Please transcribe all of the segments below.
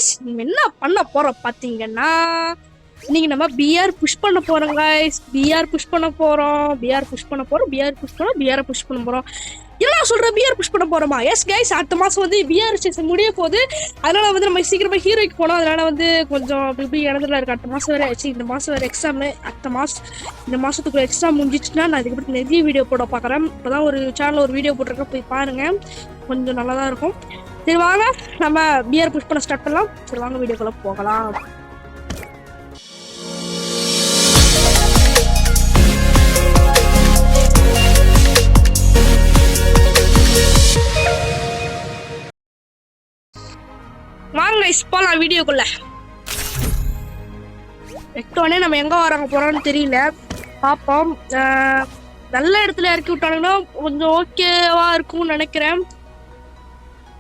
Guys என்ன பண்ண போறோம் பாத்தீங்கன்னா நீங்க நம்ம பிஆர் புஷ் பண்ண போறோம் கைஸ். பிஆர் புஷ் பண்ண போறோம். என்ன சொல்ற பிஆர் புஷ் பண்ண போறோமா? எஸ் கைஸ், அடுத்த மாசம் வந்து பிஆர் சீசன் முடிய போகுது. அதனால வந்து நம்ம சீக்கிரமா ஹீரோய்க்கு போனோம். அதனால வந்து கொஞ்சம் இப்படி இடத்துல இருக்கு. அடுத்த மாசம் வேற ஆச்சு. இந்த மாசம் வேற எக்ஸாம். இந்த மாசத்துக்குள்ள எக்ஸாம் முடிஞ்சிச்சுன்னா நான் இதுக்கப்புறம் நிறைய வீடியோ போட பாக்குறேன். இப்பதான் ஒரு சேனல் ஒரு வீடியோ போட்டிருக்கேன், போய் பாருங்க, கொஞ்சம் நல்லாதான் இருக்கும். சரி வாங்க நம்ம பிஆர் புஷ் பண்ண ஸ்டார்ட் பண்ணலாம். சரி வாங்க வீடியோக்குள்ள போகலாம். வாங்க போலாம் வீடியோக்குள்ள. எட்டோடனே நம்ம எங்க வராங்க போறோம்னு தெரியல, பாப்போம். நல்ல இடத்துல இறக்கி விட்டானுங்கன்னா கொஞ்சம் ஓகேவா இருக்கும்னு நினைக்கிறேன்.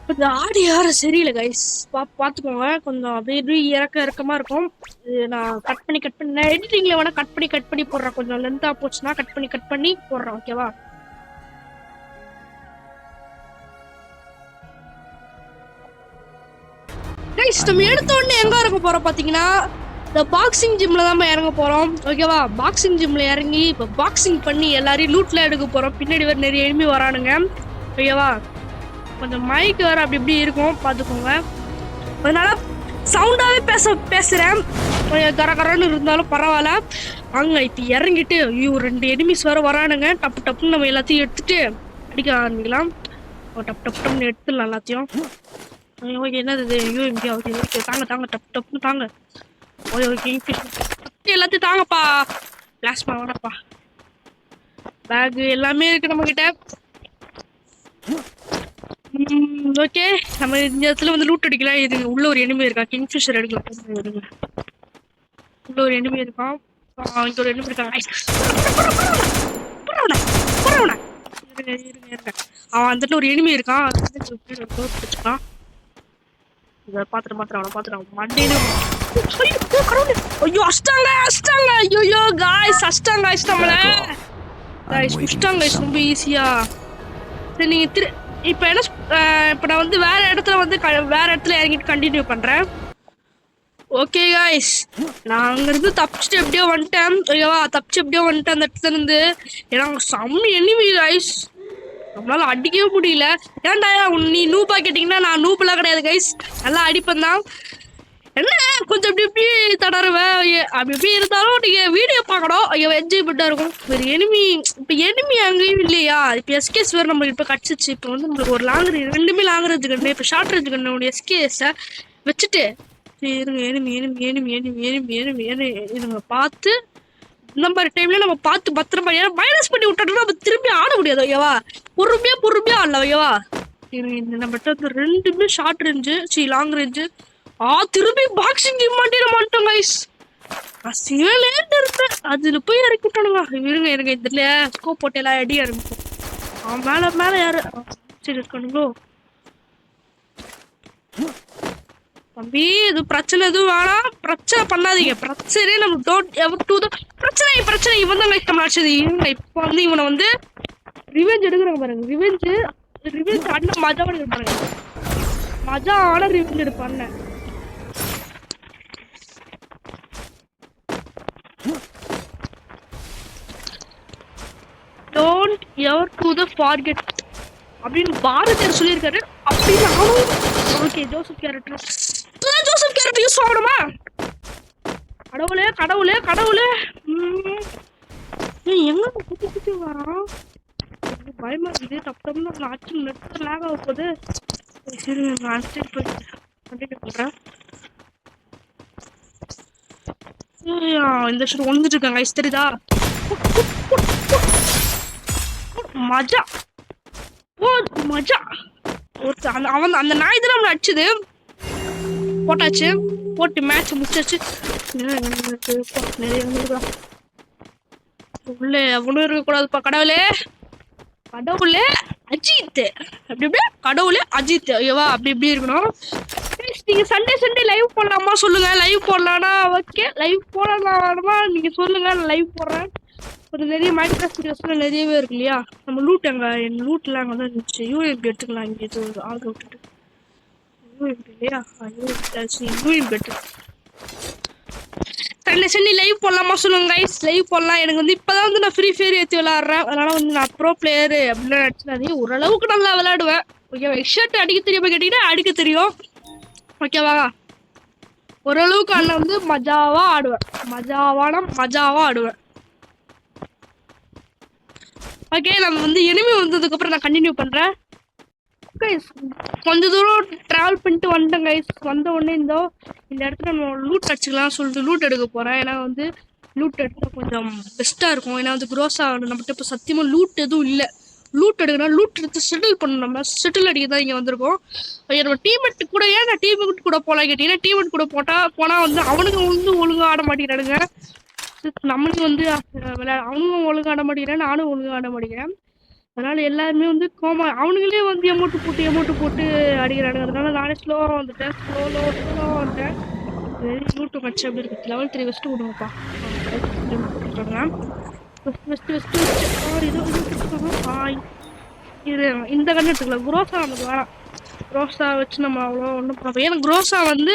கொஞ்சம் ஆடி யார சரியில்லை கைஸ், பாத்துக்கோங்க. கொஞ்சம் அப்படியே இறக்கமா இருக்கும். நான் கட் பண்ணி எடிட்டிங்ல வேணா கட் பண்ணி போடுறேன். கொஞ்சம் லென்த்தா போச்சுன்னா கட் பண்ணி போடுறேன், ஓகேவா? கைஸ் நம்ம எடுத்த உடனே எங்க இறங்க போறோம் பாத்தீங்கன்னா இந்த பாக்ஸிங் ஜிம்ல தான் இறங்க போறோம், ஓகேவா? பாக்ஸிங் ஜிம்ல இறங்கி இப்போ பாக்ஸிங் பண்ணி எல்லாரையும் லூட்ல எடுக்க போறோம். பின்னாடி வேற நிறைய எனிமி வரானுங்க, ஓகேவா? கொஞ்சம் மைக் வேற அப்படி இப்படி இருக்கும், பாத்துக்கோங்க. அதனால சவுண்டாவே பேசுறேன். கரகரன்னு இருந்தாலும் பரவாயில்ல. அங்க இப்ப இறங்கிட்டு ஐயோ 2 எனிமிஸ் வேற வரானுங்க. டப்புன்னு நம்ம எல்லாத்தையும் எடுத்துட்டு அடிக்க ஆரம்பிக்கலாம். டப்புன்னு எடுத்துடலாம் எல்லாத்தையும். ஓகே, என்னது இது? ஐயோ இங்கே ஓகே தாங்க டப்புன்னு தாங்க. ஓகே எல்லாத்தையும் தாங்கப்பா. பிளாஸ்மா வேணப்பா. பேக் எல்லாமே இருக்கு நம்ம கிட்ட. ஓகே, நம்ம இந்த இடத்துல வந்து லூட் அடிக்கலாம். இது உள்ள ஒரு எனிமி இருக்கா, கிங்ஃபிஷர் எடுக்கலாம். உள்ள ஒரு எனிமி இருக்கான், இங்க ஒரு எனிமி இருக்காங்க. இருங்க அவன் வந்துட்டு ஒரு எனிமி இருக்கான். பாத்துட்டு மண்டையில ஐயோ அஷ்டாங்க. ஐயோ காய்ஸ் அஷ்டாங்க நம்மள. காய்ஸ் புஷ்டாங்க ரொம்ப ஈஸியா. சரி நீங்க இப்ப என்ன, இப்ப நான் வந்து வேற இடத்துல இறங்கிட்டு கண்டினியூ பண்றேன். ஓகே காய்ஸ், நான் அங்கிருந்து தப்பிச்சுட்டு எப்படியோ வந்துட்டேன், ஓகேவா? அந்த இடத்துல இருந்து. ஏன்னா செம்ம எனிமி காய்ஸ், நம்மளால அடிக்கவே முடியல. ஏன்டா நீ நூபா கேட்டீங்கன்னா நான் நூபெல்லாம் கிடையாது கைஸ், நல்லா அடிப்பேன் தான். என்ன கொஞ்சம் இப்படி தடருவேன். அப்படி இப்படி இருந்தாலும் நீங்க வீடியோ பார்க்கணும், என்ஜாய்மெண்டா இருக்கும். ஒரு எனிமி அங்கேயும் இல்லையா? இப்போ எஸ்கேஸ் வேறு நம்மளுக்கு இப்போ கிடச்சிச்சு. இப்போ வந்து நம்மளுக்கு ஒரு ரெண்டுமே லாங் ரேஞ்சு கண்ணு, இப்போ ஷார்ட் ரேஞ்சு கண்ணு எஸ்கேஸை வச்சுட்டு இருங்க பார்த்து இந்த மாதிரி டைம்ல நம்ம பார்த்து பத்திரமா, ஏன்னா மைனஸ் பண்ணி விட்டோம்னா நம்ம திரும்பி ஆட முடியாது, ஓகேவா? பொறுமையா ஆடல, ஓகேவா? நம்மகிட்ட வந்து 2மே ஷார்ட் ரேஞ்சு லாங் ரேஞ்சு. திரும்பி பாக்ஸிங் ஜிம் மாட்டோம் கைஸ். லேட் இருந்தேன், அதுல போய் இறக்கி விட்டானுங்க. இருங்க இதுல ஸ்கோப் போட்டு எல்லாம் அடி ஆரம்பிக்கும். மேல யாரு சரி இருக்கானுங்களோ? தம்பி இது பிரச்சனை எதுவும் வேணாம், பிரச்சனை பண்ணாதீங்க. பிரச்சனை நம்ம டோன்ட் எவர் டு த பிரச்சனை இவன் தான் லைக் நம்ம அடிச்சது. இப்போ வந்து இவனை வந்து ரிவெஞ்ச் எடுக்கிறாங்க பாருங்க. ரிவெஞ்ச் அண்ணன் மஜாவோட எடுப்பாங்க. மஜாவோட ரிவெஞ்ச் எடுப்பாங்க. Don't ever to the forget அப்படின்னு பாரதியார் சொல்லியிருக்காரு. அப்படின்னு நானும் ஓகே ஜோசப் கேரக்டர் யூஸ் ஆகணுமா? கடவுளே எங்க குத்தி வரான், பயமா இருக்குது. தப்புன்னு ஆச்சு நெட் லாக் ஆக போகுது. சரி நான் கண்டினியூ பண்றேன். இந்த ஷூட் வந்துட்டு இருக்காங்க கைஸ், தெரியுதா? மஜா அவன் அந்த நாய் தான் நம்மள அடிச்சது. போட்டாச்சு, போட்டு மேட்ச் முடிச்சாச்சு. உள்ள எவனும் இருக்கக்கூடாதுப்பா. கடவுளே அஜித் அப்படி கடவுளே அஜித், ஐயோவா அப்படி இப்படி இருக்கணும். நீங்க சண்டே லைவ் போடலாமா சொல்லுங்க. லைவ் போடலாம்னா ஓகே, லைவ் போடலாமா நீங்க சொல்லுங்க, நான் லைவ் போடுறேன். ஒரு நிறைய மைன்கிராஃப்ட் வீடியோஸ்லாம் நிறையவே இருக்கு இல்லையா? நம்ம லூட் என் லூட்லாம் அங்கே தான் இருந்துச்சு. யூஎம்பி எடுத்துக்கலாம். இங்கே ஆக விட்டுட்டு இல்லையா? பெட்டர். சரி லைவ் போடலாமா சொல்லுங்க கைஸ். லைவ் போடலாம். எனக்கு வந்து இப்பதான் வந்து நான் ஃப்ரீ ஃபயர் ஏற்றி விளையாடுறேன். அதனால வந்து நான் ப்ரோ பிளேயரு அப்படின்னு நினச்சிடாதீங்க. ஓரளவுக்கு நல்லா விளையாடுவேன். ஓகேவா? ஹெட்ஷாட் அடிக்க தெரியுமா கேட்டீங்கன்னா அடிக்க தெரியும். ஓகேவா? ஓரளவுக்கு அண்ணன் வந்து மஜாவா ஆடுவேன். மஜாவா ஆடுவேன். ஓகே, நம்ம வந்து எனிமி வந்ததுக்கு அப்புறம் நான் கண்டினியூ பண்றேன். கைஸ் கொஞ்ச தூரம் டிராவல் பண்ணிட்டு வந்துட்டேன் கைஸ். வந்த உடனே இந்த இடத்துல நம்ம லூட் அடிச்சுக்கலாம் சொல்லிட்டு லூட் எடுக்க போறேன். ஏன்னா வந்து லூட் எடுத்தா கொஞ்சம் பெஸ்டா இருக்கும். ஏன்னா வந்து க்ரோஸா நம்மகிட்ட இப்போ சத்தியமா லூட் எதுவும் இல்லை. லூட் எடுக்கணும். லூட் எடுத்து செட்டில் பண்ணணும். நம்ம செட்டில் அடிக்க தான் இங்கே வந்திருக்கோம். நம்ம டீம்மேட் கூட ஏன் நான் டீம்மேட் கூட போகலாம் கேட்டீங்கன்னா, டீம்மேட் கூட போனால் வந்து அவனுக்கு வந்து ஒழுங்காக ஆட மாட்டேங்கிறானுங்க. நம்மளுக்கு வந்து அவனும் ஒழுங்காக ஆட மாட்டேங்கிறேன், நானும் ஒழுங்காக ஆட மாட்டேங்கிறேன். அதனால எல்லாருமே வந்து அவனுங்களே வந்து எமௌண்ட் போட்டு அடிக்கிறானுங்க. அதனால நானே ஸ்லோவாக வந்துட்டேன். ஸ்லோவாக வந்துட்டேன். யூடியூப் வச்சு அப்படி இருக்கு. லெவல் 3 வெஸ்ட்டு விடுங்கப்பா. இது இந்த கண்ணு எடுத்துக்கலாம். குரோசா நமக்கு வேணாம். குரோசா வச்சு நம்ம அவ்வளோ ஒன்றும் பார்ப்போம். ஏன்னா குரோசா வந்து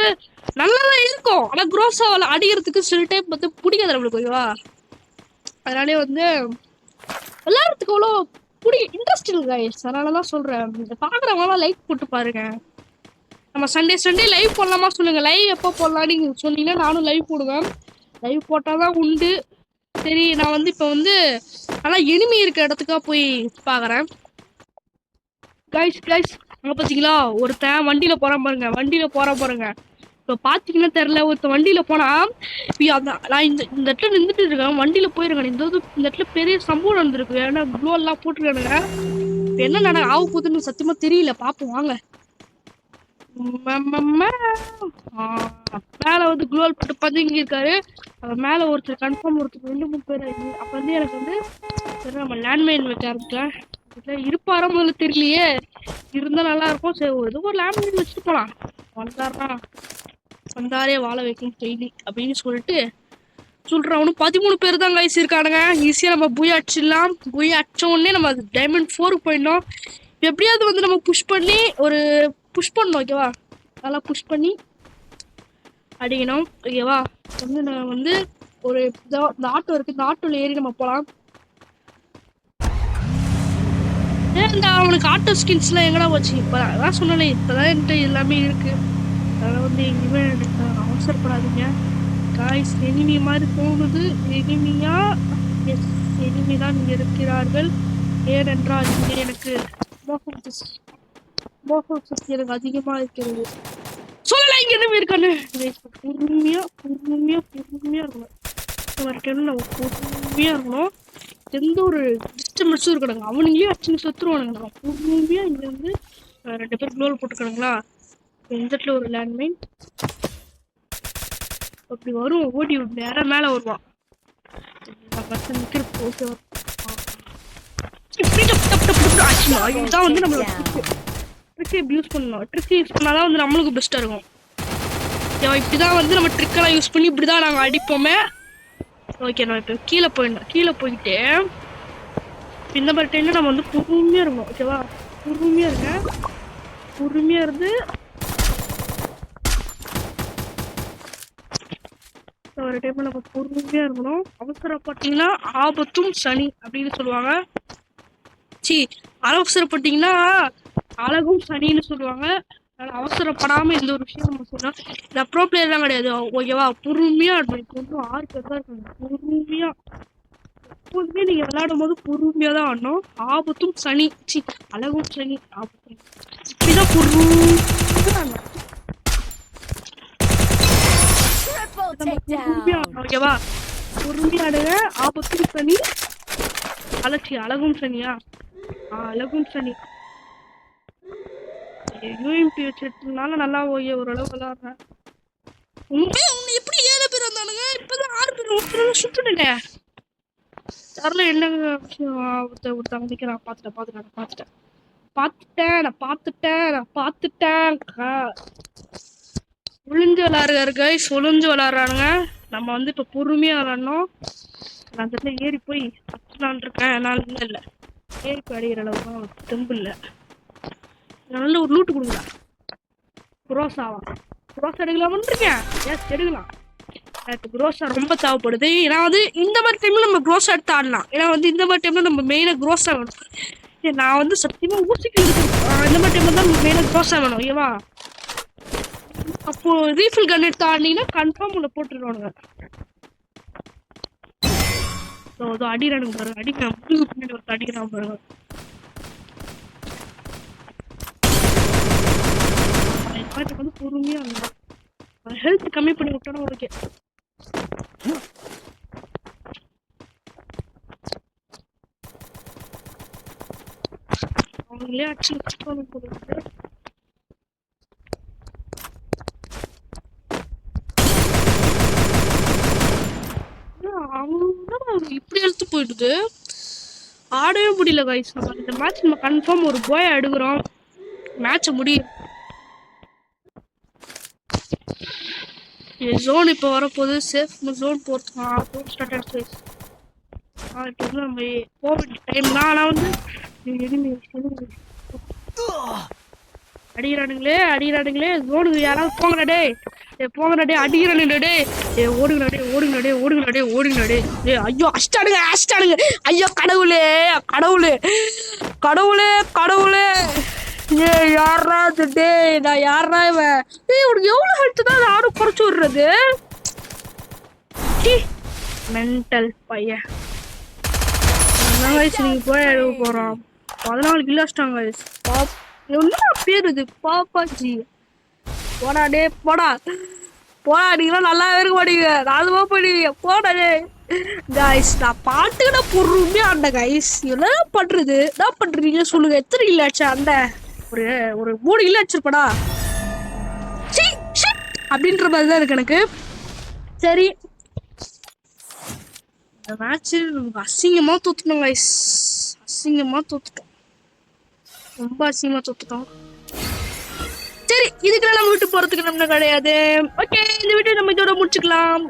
நல்லாதான் இருக்கும். ஆனால் குரோசாவில் அடிக்கிறதுக்கு சில டைம் வந்து பிடிக்காது நம்மளுக்கு. ஓகேவா? அதனாலே வந்து விளையாடுறதுக்கு அவ்வளோ இன்ட்ரெஸ்ட் இல்லை கைஸ். அதனால தான் சொல்கிறேன். பார்க்குறவங்களாம் லைக் போட்டு பாருங்க. நம்ம சண்டே லைவ் போடலாமா சொல்லுங்க. லைவ் எப்போ போடலாம் நீங்க சொன்னீங்கன்னா நானும் லைவ் போடுவேன். லைவ் போட்டால் தான் உண்டு. சரி, நான் வந்து இப்போ வந்து நல்லா எனிமி இருக்க இடத்துக்காக போய் பார்க்குறேன். கைஸ் அங்கே பார்த்தீங்களா ஒருத்தன் வண்டியில் போகிறான் பாருங்க. இப்போ பார்த்தீங்கன்னா தெரில, ஒருத்தன் வண்டியில் போனால் நான் இந்த இடத்துல நின்றுட்டு இருக்கேன். வண்டியில் போயிருக்கேன். இந்த இடத்துல பெரிய சம்பவம் நடந்திருக்கு. ஏன்னா க்ளோவெல்லாம் போட்டுருக்கானுங்க. என்ன ஆக போகுதுன்னு சத்தியமாக தெரியல. பார்ப்போம் வாங்க. மேல வந்து குளோல் போட்டு பதுங்கி இருக்காரு. மேல ஒருத்தர் கன்ஃபார்ம் ஒருத்தர் 2-3 பேர். அப்ப வந்து எனக்கு வந்து சரி நம்ம லேண்ட்மைன் வைக்க ஆரம்பிச்சேன். இருப்பாரா முதல்ல தெரியலையே. இருந்தா நல்லா இருக்கும். சரி ஏதோ ஒரு லேண்ட்மைன் வச்சுட்டு போலாம். வந்தாரே வாழ வைக்கும் டெய்லி அப்படின்னு சொல்லிட்டு சொல்றேன். அவனு 13 பேர் தான் கைஸ் இருக்கானுங்க. ஈஸியா நம்ம புய் அடிச்சிடலாம். புய் அடிச்ச உடனே நம்ம டைமண்ட் 4 போயிடணும். எப்படியாவது வந்து நம்ம புஷ் பண்ணணும். ஓகேவா? நல்லா புஷ் பண்ணி அடிக்கணும். ஓகேவா? வந்து நான் வந்து ஒரு இந்த ஆட்டோ இருக்கு. இந்த ஆட்டோல ஏறி நம்ம போகலாம். இந்த அவனுக்கு ஆட்டோ ஸ்கின்ஸ்லாம் எங்கடா போச்சு? இப்போ அதான் சொன்னேன், இப்போதான் என்கிட்ட எல்லாமே இருக்கு. அதெல்லாம் வந்து எங்கேயுமே எனக்கு அவசரப்படாதீங்க காய்ஸ். எனிமி மாதிரி தோணுது. எனிமியா? எஸ், எனிமி தான் இருக்கிறார்கள். ஏனென்றால் இங்கே எனக்கு மோகம் சக்தி எனக்கு அதிகமா இருக்கிறது. சொல்லலாம் இங்க என்ன இருக்கானு. பொறுமையா இருக்கணும். நம்ம பொறுமையா இருக்கணும். எந்த ஒரு டிஸ்டர்பன்ஸும் இருக்கணுங்க. அவனுங்களே அச்சு செத்துருவானுங்க. நம்ம பொறுமையா இங்க வந்து 2 பேர் க்ளோல் போட்டுக்கணுங்களா. இந்த இடத்துல ஒரு லேண்ட்மைன் அப்படி வரும். ஓடி நேரம் மேல வருவான். இதுதான் வந்து நம்மளோட ட்ரிக் யூஸ் பண்ணணும். ட்ரிக் யூஸ் பண்ணாதான் வந்து நம்மளுக்கு பெஸ்ட்டாக இருக்கும். இப்படிதான் வந்து நம்ம ட்ரிக்கெல்லாம் யூஸ் பண்ணி இப்படிதான் நாங்கள் அடிப்போமே. ஓகே, நான் இப்போ கீழே போயிட்டு இந்த மாதிரி டைம்ல நம்ம வந்து பொறுமையாக இருக்கணும். ஓகேவா? பொறுமையாக இருந்து ஒரு டைம்ல நம்ம பொறுமையாக இருக்கணும். அவசரப்பட்டீங்கன்னா ஆபத்தும் சனி அப்படின்னு சொல்லுவாங்க. அவசரப்பட்டீங்கன்னா அழகும் சனின்னு சொல்லுவாங்க. அதனால அவசரப்படாம இந்த ஒரு விஷயம் நம்ம சொல்லலாம். இந்த ப்ரோ பிளேயர்லாம் கிடையாது. ஓகேவா? பொறுமையா ஆடணும். 6 பேர் தான் இருக்காங்க. பொறுமையா எப்போதுமே நீங்க விளையாடும் போது பொறுமையா தான் ஆடணும். ஆபத்தும் சனி, அழகும் சனி, ஆபத்தும் இப்படிதான் பொறுமையா ஆடணும். ஓகேவா? பொறுமையாடுங்க. ஆபத்தும் சனி, அழகும் சனியா? அழகும் சனி. யூஎம்பி வச்சிருந்தனால நல்லா ஓரளவு விளையாடுறேன். உண்மை எப்படி 7 பேர் வந்தானுங்க? இப்பதான் 6 பேர். ஒருத்தர் சுட்டுட்டேங்க. தரல என்னங்க விஷயம்? ஒருத்தவங்க நிக்கிறான். பார்த்துட்டேன். ஒளிஞ்சு விளையாடுறாரு கைஸ். விளையாடுறானுங்க. நம்ம வந்து இப்ப பொறுமையா விளையாடணும். நான் அந்த இடத்துல ஏறி போய் கட்டலான் இருக்கேன். என்னால இல்லை ஏறி போய் அடிக்கிற அளவுக்கு தெம்பு இல்லை. நல்ல ஒரு லூட்டு கொடுங்க. குரோசாவா? குரோசா எடுக்கலாம்னு இருக்கேன். எஸ் எடுக்கலாம். எனக்கு குரோசா ரொம்ப தேவைப்படுது. ஏன்னா வந்து இந்த மாதிரி டைம்ல நம்ம குரோசா எடுத்து ஆடலாம். ஏன்னா வந்து இந்த மாதிரி டைம்ல நம்ம மெயினா குரோசா வேணும். நான் வந்து சத்தியமா ஊசிக்கு இந்த மாதிரி டைம்ல தான் மெயினா குரோசா வேணும். ஓகேவா? அப்போ ரீஃபில் கன் எடுத்து ஆடினீங்கன்னா கன்ஃபார்ம் உள்ள போட்டுருவானுங்க. அடிக்கிறானுங்க பாருங்க. அடிக்கிறான் பின்னாடி ஒருத்தர் அடிக்கிறான் பாருங்க. வந்து பொறுமையா ஹெல்த் கம்மி பண்ணி விட்டோன்னா ஓகே. அவங்களே அடிச்சு இப்படி எழுத்து போயிடுது. ஆடவே முடியல கைஸ். இந்த மேட்ச் நம்ம கன்ஃபார்ம் ஒரு போயா எடுக்கிறோம். மேட்ச முடியும். ஜோன் இப்போ வரப்போகுது. சேஃப் ஜோன் ஸ்டார்ட் ஆயிடுச்சு. இப்போ வந்து நம்ம கோவிட் டைம் தான். ஆனால் வந்து அடிக்கிறானுங்களே ஜோனுக்கு யாராவது போங்கடே. போங்கடே அடிக்கிறானுடே. ஓடுங்கடே. ஐயோ அஷ்டானுங்க. ஐயோ கடவுளே. யாரா டே? நான் யாரா இவன்? உனக்கு எவ்வளவு ஹெல்த் தான் நானும் குறைச்சு விடுறது? மென்டல் பையன். நீங்க போய் எழுத போறோம். 14 கிலோ அடிச்சிட்டாங்க. என்ன பேரு இது? பாப்பாஜி. போடா நீங்களா நல்லாவே இருக்க மாட்டீங்க. நாலுமா போயிடுவீங்க. போடாடே கைஸ். நான் பாட்டுக்கிட்ட பொறுமையா ஆண்ட கைஸ். என்ன பண்றீங்க சொல்லுங்க. எத்தனை கிலோ ஆச்சு? அந்த ஒரு 3 கிலோ அடிச்சிருப்படா அப்படின்ற மாதிரி தான் இருக்கு எனக்கு. சரி, இந்த மேட்ச் நமக்கு அசிங்கமா தோத்துட்டோம் கைஸ். ரொம்ப அசிங்கமா தோத்துட்டோம். சரி, இதுக்கு நம்ம விட்டு போறதுக்கு நம்ம கிடையாது. ஓகே, இந்த வீடியோ நம்ம இதோட முடிச்சுக்கலாம்.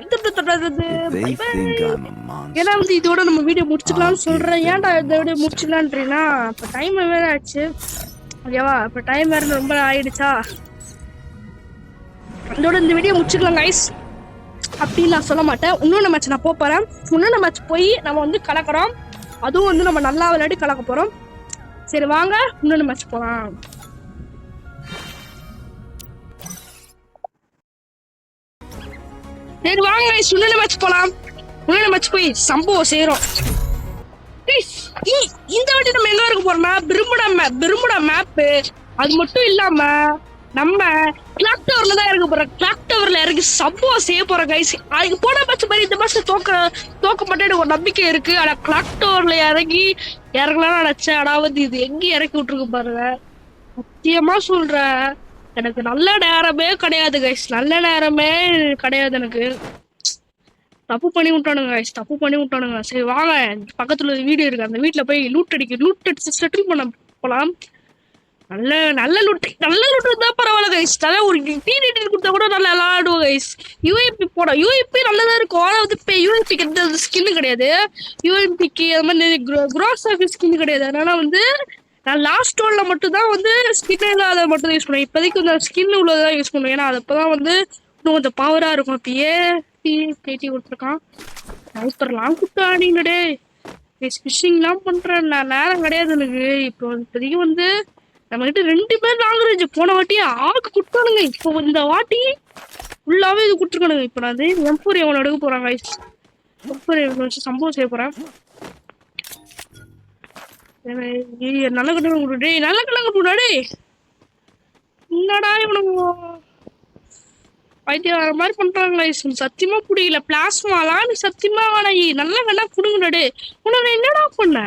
ஏன்னா வந்து இதோட நம்ம வீடியோ முடிச்சுக்கலாம்னு சொல்றேன். ஏன்டா இந்த வீடியோ முடிச்சுக்கலான்றீங்கன்னா இப்ப டைம் வேற ஆச்சு. ஓகேவா? இப்போ டைம் வேறு ரொம்ப ஆயிடுச்சா. அதோட இந்த வீடியோ முடிச்சுக்கலாம் கைஸ் அப்படின்னு நான் சொல்ல மாட்டேன். இன்னொன்று மேட்ச் நான் போகிறேன். இன்னொன்று மேட்ச் போய் நம்ம வந்து கலக்கிறோம். அதுவும் வந்து நம்ம நல்லா விளையாடி கலக்க போகிறோம். சரி வாங்க இன்னொன்று மேட்ச் போகலாம். சரி வாங்க கைஸ் இன்னொன்று மேட்ச் போகலாம். இன்னொன்று மேட்ச் போய் சம்பவம் செய்கிறோம். இந்த வாட்டி நம்ம எங்க இருக்க போறோம்னா பெருமுடா மேப். அது மட்டும் இல்லாம நம்ம கிளாக் டவர்ல தான் இறங்க போறோம். கிளாக் டவர்ல இறங்கி சம்பவம் செய்ய போறோம் கைஸ். அதுக்கு போன மேட்ச் மாதிரி இந்த மேட்ச் தோக்க மாட்டேன்னு ஒரு நம்பிக்கை இருக்கு. ஆனா கிளாக் டவர்ல இறங்கலாம்னு நினைச்சேன். ஆனா வந்து இது எங்க இறக்கி விட்டுருக்கு பாருங்க. சத்தியமா சொல்றேன், எனக்கு நல்ல நேரமே கிடையாது கைஸ். எனக்கு தப்பு பண்ணி விட்டானுங்க. சரி வாங்க, பக்கத்துல ஒரு வீடு இருக்கு. அந்த வீட்டுல போய் லூட் அடிச்சு செட்டில் பண்ண போலாம். நல்ல லூட் இருந்தா பரவாயில்ல கைஸ். நல்லா ஒரு டீனேஜர் கொடுத்தா கூட நல்லா விளாடுவோம் கைஸ். யூஎம்பி நல்லதா இருக்கும். ஆனா வந்து யூஎம்பிக்கு எந்த ஸ்கின்னு கிடையாது. யூஎம்பிக்கு அது மாதிரி கிராஸ் ஆஃபீஸ் ஸ்கின் கிடையாது. அதனால வந்து நான் லாஸ்ட் ரோல்ல மட்டும் தான் வந்து ஸ்கின் இல்லாத மட்டும் யூஸ் பண்ணுவேன். இப்போதைக்கு இந்த ஸ்கின் உள்ளதான் யூஸ் பண்ணுவேன். ஏன்னா அது அப்பதான் வந்து இன்னும் கொஞ்சம் பவரா இருக்கும். இப்பயே பேட்டி கொடுத்துருக்கான். சூப்பர்லாம் கூப்பிட்டானீங்கடே. ஃபிஷிங்லாம் பண்றேன் நான். நேரம் கிடையாது எனக்கு. இப்போதைக்கு வந்து நம்ம கிட்ட 2 பேர் லாங்குவேஜ். போன வாட்டி ஆளுக்கு கொடுத்தானுங்க. இப்போ இந்த வாட்டி ஃபுல்லாவே இது கொடுத்துருக்கானுங்க. இப்போ நான் M4 எவனை எடுக்க போறாங்க. M4 வச்சு சம்பவம் செய்ய போறேன். நல்ல கண்ணு முன்னாடி என்னடா இவனுங்க பைத்தியார மாதிரி பண்றாங்களா? சத்தியமா புரியல. பிளாஸ்மாலாம் சத்தியமா வேணாம். நல்ல வேணா குடுங்கடே. உனக்கு என்னடா பண்ண?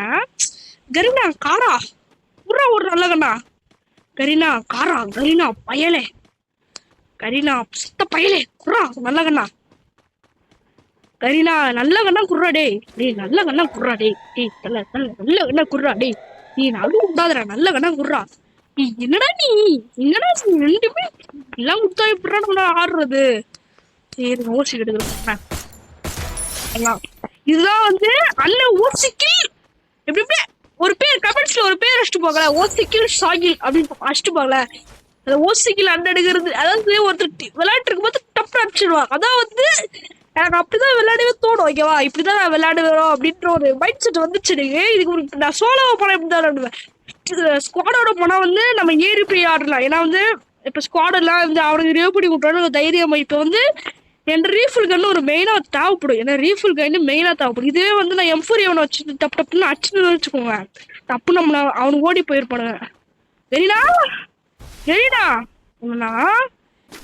கரீனா காரா புறா ஒரு நல்ல கண்ணா. கரீனா பயலே. கரீனா சுத்த பயலே குறா நல்ல கண்ணா. கரீனா நல்ல கண்ணா குர்றா டே. நல்ல கண்ணா குர்றா டே. நல்ல கண்ணா குர்றா டே. நீ நல்ல விடாதடா. நல்ல கண்ணா குர்றா. என்னடா நீ 2 பேர் எல்லாம் குத்தா எப்படா ஆடுறது? சரி ஓசி எடுக்கிறேன். இதுதான் வந்து அண்ணன் ஓசிக்கு எப்படி ஒரு பேர் கமெண்ட்ஸ்ல ஒரு பேர் அடிச்சுட்டு போகல. ஓசிக்கில் சாகில் அப்படின்னு அடிச்சுட்டு போகல. அந்த ஓசிக்கில் அண்ணன் எடுக்கிறது, அதாவது ஒருத்தர் விளையாட்டு இருக்கும்போது டப்பு அடிச்சிடுவாங்க. அதான் வந்து எனக்கு அப்படிதான் விளையாடவே தோணும். ஓகேவா, இப்படிதான் நான் விளையாடுவேன் அப்படின்ற ஒரு மைண்ட் செட் வந்துச்சு எனக்கு. இதுக்கு நான் சோலோவை போனா இப்படி தான் விளையாடுவேன். ஸ்குவாடோட போனா வந்து நம்ம ஏறி போய் ஆடலாம். ஏன்னா வந்து இப்ப ஸ்குவாடெல்லாம் வந்து அவனுக்கு ரிவ்யூ பண்ணி விட்டாலும் தைரியம். இப்ப வந்து என் ரீஃபில் கன்னு ஒரு மெயினா தேவைப்படும். ஏன்னா ரீஃபில் கன்னு மெயினா தேவைப்படும். இதே வந்து நான் M4 அவனை வச்சு டப்பு டப்புன்னு அடிச்சுன்னு வச்சுக்கோங்க, தப்பு நம்மள அவனுக்கு ஓடி போயிருப்பானுங்க. சரிடா சரிடா உன்னா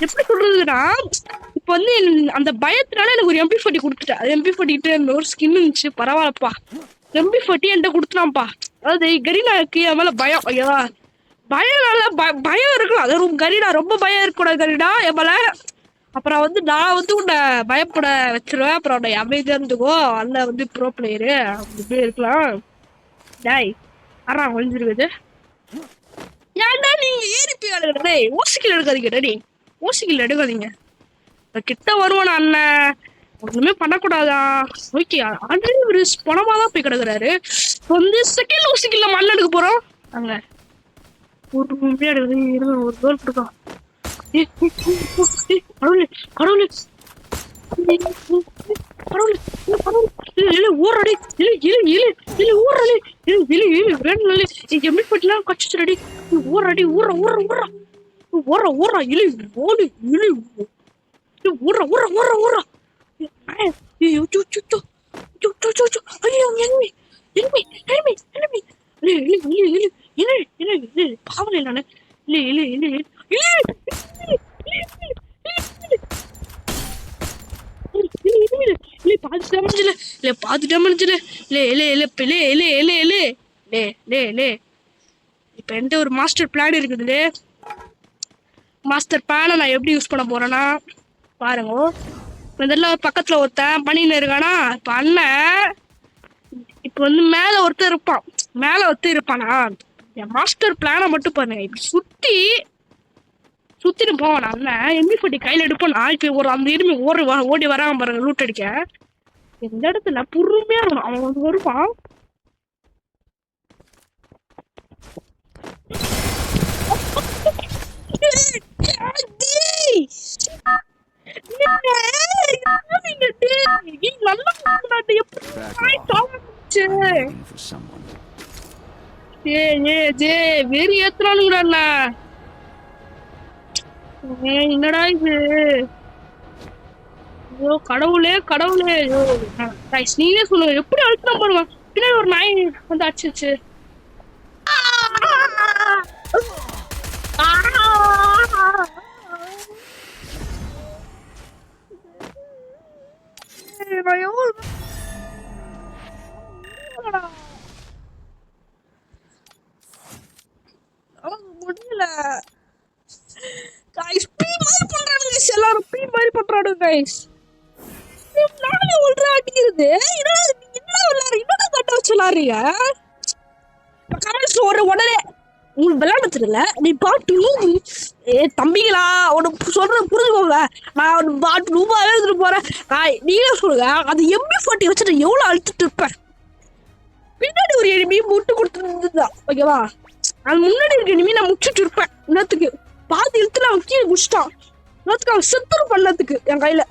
எப்படி சொல்றதுன்னா, இப்ப வந்து அந்த பயத்தினால எனக்கு ஒரு MP40 கொடுத்துட்டேன். அது MP40 ஒரு ஸ்கின் இருந்துச்சு, பரவாயில்லப்பா. MP40 என்கிட்ட கொடுத்துட்டான்ப்பா. அதாவது கரீனாக்கு என் மேல பயம். ஓகேவா, பயம்னால பயம் இருக்கலாம். அது கரீனா ரொம்ப பயம் இருக்கக்கூடாது கரீனா என் மேல. அப்புறம் வந்து நான் வந்து உன்னை பயப்பட வச்சிருவேன். அப்புறம் உன்னை அமைதியா இருந்துக்கோ, அண்ணன் வந்து ப்ரோ பிளேயரு அப்படி இருக்கலாம். டாய் அறா ஒழிஞ்சிருக்குது. ஏன்டா நீங்க ஏறிப்பி எடுக்கிறே, ஓசிக்கில் எடுக்காதீங்க டேடி, ஓசிக்கில் எடுக்காதீங்க. கிட்ட வருவானா அண்ணன், ஒண்ணுமே பண்ணக்கூடாதா. ஓகே ஆல்ரெடி ஒரு பணமா தான் போய் கிடக்குறாரு. வந்து செகண்ட் ஓசிக்கில் மண் எடுக்க போறோம். அங்க ஒரு உண்மையா எடுக்குது, ஒரு கோல் கொடுக்கும். கடவுளே கடவுளே ஊரடி ஊரடி எம்மிப்பட்டுலாம் கச்சிச்சுடி. ஊரடி ஊற ஊற ஊற ஊற ஊற இழு ஓடு இழு ஊற ஊற ஊற ஊற. ஐயோ enemy enemy enemy enemy பாவனை நானு. இப்ப எந்த ஒரு மாஸ்டர் பிளான் இருக்குது. மாஸ்டர் பிளானை நான் எப்படி யூஸ் பண்ண போறேன்னா பாருங்க. இதெல்லாம் பக்கத்துல ஒருத்தன் பண்ணின்னு இருக்கானா. இப்ப அண்ணன் இப்ப வந்து மேல ஒருத்தர் இருப்பான், மேல ஒருத்தர் இருப்பானா. என் மாஸ்டர் பிளானை மட்டும் பாருங்க. இப்படி சுத்திட்டு போவான் அண்ணன். MP40 கையில எடுப்பானா. இப்ப ஒரு அந்த எருமை ஓடி வராம பாருங்க லூட் அடிக்க. இந்த இடத்துல பொறுமையா இருக்கணும். அவன் வந்து வருவான். வெறி ஏத்துறானுங்கடா. என்னடா இது, ஐயோ கடவுளே கடவுளே. நீங்களே சொல்லுங்க எப்படி அழுத்தா பாருங்க. பின்னாடி ஒரு நாய் வந்து அடிச்சிருச்சு. முடியல கைஸ். பீ மாதிரி பண்றானுங்க கைஸ், எல்லாரும் பீ மாதிரி பண்றானுங்க கைஸ். நானே ஒன்றா அடிக்கிறது. என்னடா விளையாடுற, என்னடா கட்ட வச்சு விளையாடுறீங்க. கமெண்ட்ஸ்ல ஒரு உடனே உங்களுக்கு விளையாட தெரியல, நீ பாட்டு தம்பிங்களா உனக்கு சொல்றது புரிஞ்சுக்கோங்க. நான் ஒரு பாட்டு ரூபாவே எடுத்துட்டு போறேன். நீங்களே சொல்லுங்க, அது MP40 வச்சுட்டு எவ்வளவு அழுத்திட்டு இருப்பேன். பின்னாடி ஒரு எனிமி முட்டு கொடுத்துருந்துதான் ஓகேவா. அது முன்னாடி இருக்க எனிமி நான் முடிச்சுட்டு இருப்பேன். இன்னத்துக்கு பாதி இழுத்துல அவன் கீழே முடிச்சிட்டான். இன்னத்துக்கு அவன் செத்துரும் பண்ணதுக்கு என் கையில.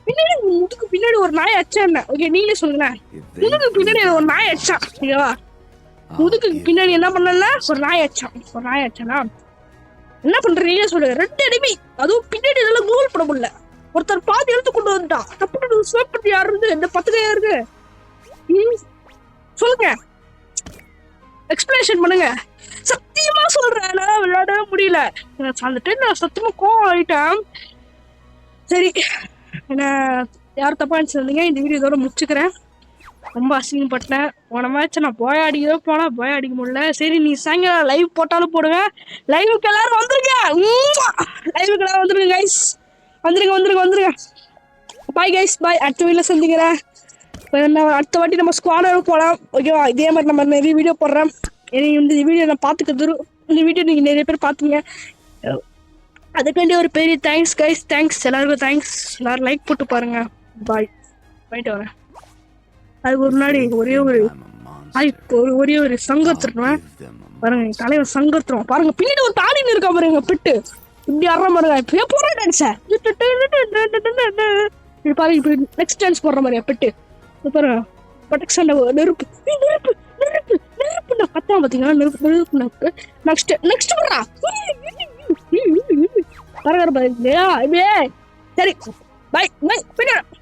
பின்னாடி முதுக்கு பின்னாடி ஒரு நாய் அச்சான். ஓகே நீங்களே சொல்லுங்க, முதுக்கு பின்னாடி ஒரு நாய் அச்சான் ஓகேவா. முதுக்கு பின்னாடி என்ன பண்ணல, ஒரு நாய் அச்சானா என்ன பண்றீங்க சொல்லுங்க. 2 எனிமி, அதுவும் பின்னாடி இதெல்லாம் கோல் போட முடியல. ஒருத்தர் பாதி எழுத்து கொண்டு வந்துட்டான். தப்பு ஸ்வைப் பண்ணி யாரு இருந்து இந்த 10 கையா இருக்கு சொல்லுங்க, எக்ஸ்பிளேஷன் பண்ணுங்க. சத்தியமா சொல்றேன், என்னால விளையாடவே முடியல. அந்த டைம் நான் சத்தியமா கோவம் ஆயிட்டேன். சரி என்ன யாரும் தப்பா நினைச்சிருந்தீங்க. இந்த வீடியோ இதோட முடிச்சுக்கிறேன். ரொம்ப அசிங்கப்பட்டேன். போன மேட்ச் நான் போய் அடிக்க முடியல. சரி நீ சாயங்காலம் லைவ் போட்டாலும் போடுங்க. லைவுக்கு எல்லாரும் வந்துருங்க, லைவுக்கு எல்லாரும் வந்துருங்க கைஸ். வந்துருங்க. பாய் கைஸ், பாய். அடுத்த வீடியோல சந்திக்கிறேன். அடுத்த வாட்டி நம்ம ஸ்குவாடோட போகலாம் ஓகேவா. இதே மாதிரி நம்ம நிறைய வீடியோ போடுறேன். இந்த வீடியோ நான் பார்த்துக்கிறது, இந்த வீடியோ நீங்கள் நிறைய பேர் பார்த்துங்க, அதுக்காண்டி ஒரு பெரிய தேங்க்ஸ் கைஸ். தேங்க்ஸ் எல்லாருக்கும் தேங்க்ஸ். எல்லாரும் லைக் போட்டு பாருங்க. பாய், போயிட்டு வரேன். அதுக்கு முன்னாடி ஒரே ஒரு சங்கத்துருவேன். பாருங்க என் தலைவர் சங்கத்துறோம் பாருங்க, பின்னாடி ஒரு தாலின்னு இருக்கா பாருங்க பெட்டு, இப்படி அற பாருங்க, இப்படியே போற டான்ஸ் இது பாருங்க, இப்படி நெக்ஸ்ட் டான்ஸ் போடுற மாதிரியா பெட்டு பாருங்க, ப்ரொடெக்ஷன் நெருப்பு நெருப்பு நெருப்பு நெருப்பு கத்தான் பாத்தீங்கன்னா, நெருப்பு நெருப்பு நெருப்பு நெக்ஸ்ட் நெக்ஸ்ட் போடுறா பாருங்க பாருங்க, சரி பை பை பின்னாடி